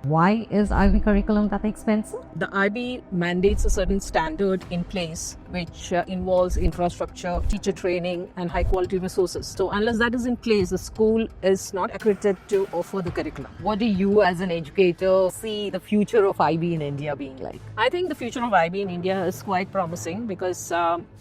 Why is IB curriculum that expensive? The IB mandates a certain standard in place which involves infrastructure, teacher training, and high quality resources. So, unless that is in place, the school is not accredited to offer the curriculum. What do you, as an educator, see the future of IB in India being like? I think the future of IB in India is quite promising because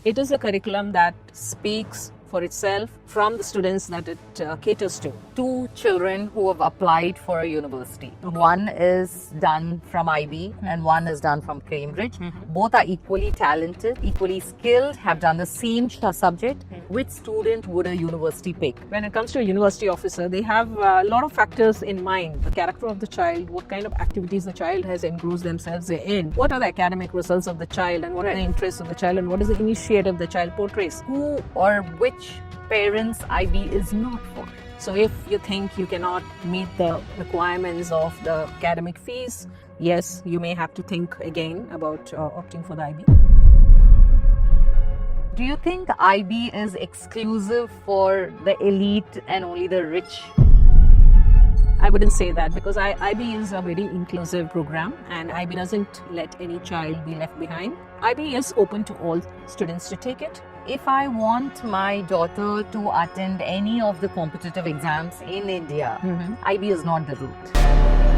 it is a curriculum that speaks for itself from the students that it caters to. Two children who have applied for a university. Okay. One is done from IB and one is done from Cambridge. Both are equally talented, equally skilled, have done the same subject. Which student would a university pick? When it comes to a university officer, they have a lot of factors in mind. The character of the child, what kind of activities the child has engrossed themselves in, what are the academic results of the child, and what are the interests of the child, and what is the initiative the child portrays. Who or which parents IB is not for? So if you think you cannot meet the requirements of the academic fees, yes, you may have to think again about opting for the IB. Do you think IB is exclusive for the elite and only the rich? I wouldn't say that because IB is a very inclusive program and IB doesn't let any child be left behind. IB is open to all students to take it. If I want my daughter to attend any of the competitive exams in India, IB is not the route.